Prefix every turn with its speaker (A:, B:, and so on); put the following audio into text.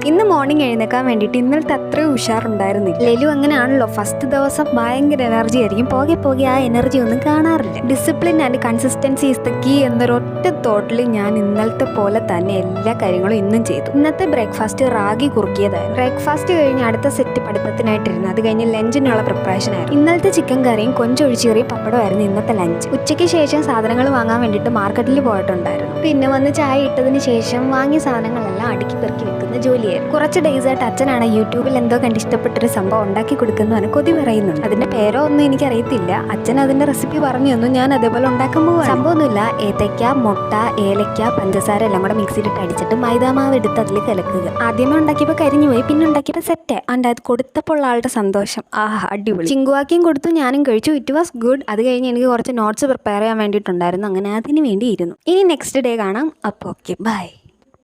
A: ഇന്ന് മോർണിംഗ് എഴുന്നേക്കാൻ വേണ്ടിയിട്ട് ഇന്നലത്തെ അത്രയും ഉഷാറുണ്ടായിരുന്നില്ല. ലെലു അങ്ങനെയാണല്ലോ, ഫസ്റ്റ് ദിവസം ഭയങ്കര എനർജി ആയിരിക്കും, പോകെ പോകെ ആ എനർജി ഒന്നും കാണാറില്ല. Discipline and consistency is the key എന്നൊരൊറ്റ തോട്ടിൽ ഞാൻ ഇന്നലത്തെ പോലെ തന്നെ എല്ലാ കാര്യങ്ങളും ഇന്നും ചെയ്തു. ഇന്നത്തെ ബ്രേക്ക്ഫാസ്റ്റ് റാഗി കുറുക്കിയതായിരുന്നു. ബ്രേക്ക്ഫാസ്റ്റ് കഴിഞ്ഞ് അടുത്ത സെറ്റ് പഠിത്തത്തിനായിട്ടിരുന്നു. അത് കഴിഞ്ഞ് ലഞ്ചിനുള്ള പ്രിപ്പറേഷൻ ആയിരുന്നു. ഇന്നലത്തെ ചിക്കൻ കറിയും കൊഞ്ചൊഴിച്ചേറിയ പപ്പടമായിരുന്നു ഇന്നത്തെ ലഞ്ച്. ഉച്ചയ്ക്ക് ശേഷം സാധനങ്ങൾ വാങ്ങാൻ വേണ്ടിയിട്ട് മാർക്കറ്റിൽ പോയിട്ടുണ്ടായിരുന്നു. പിന്നെ വന്ന് ചായ ഇട്ടതിന് ശേഷം വാങ്ങിയ സാധനങ്ങളെല്ലാം അടുക്കി പെറുക്കി വെക്കുന്ന ജോലിയായിരുന്നു. കുറച്ച് ഡേയ്സ് ആയിട്ട് അച്ഛനാണ് യൂട്യൂബിൽ എന്തോ കണ്ട് ഇഷ്ടപ്പെട്ടൊരു സംഭവം ഉണ്ടാക്കി കൊടുക്കുന്നതാണ് കൊതി പറയുന്നുണ്ട്. അതിന്റെ പേരോ ഒന്നും എനിക്കറിയത്തില്ല. അച്ഛൻ അതിന്റെ റെസിപ്പി പറഞ്ഞു തന്നു, ഞാൻ അതേപോലെ ഉണ്ടാക്കാൻ പോവാ. സംഭവമൊന്നുമില്ല, ഏത്തയ്ക്ക, മുട്ട, ഏലക്ക, പഞ്ചസാര എല്ലാം കൂടെ മിക്സിയിലിട്ട് അടിച്ചിട്ട് മൈദാമാവ് എടുത്ത് അതിൽ കലക്കുക. ആദ്യമേ ഉണ്ടാക്കിയപ്പോൾ കരിഞ്ഞു പോയി, പിന്നെ ഉണ്ടാക്കിയപ്പോൾ സെറ്റ്. അത് കൊടുത്തപ്പോൾ ഉള്ള ആളുടെ സന്തോഷം ആഹാ അടിപൊളി. ചിങ്കുവാക്കിയും കൊടുത്തു, ഞാനും കഴിച്ചു. It was good. അത് കഴിഞ്ഞ് എനിക്ക് കുറച്ച് നോട്ട്സ് പ്രിപ്പയർ ചെയ്യാൻ വേണ്ടിയിട്ടുണ്ടായിരുന്നു. അങ്ങനെ അതിന് വേണ്ടി ഇരുന്നു. ഇനി നെക്സ്റ്റ് ഡേ കാണാം. അപ്പോൾ ഓക്കെ, ബൈ.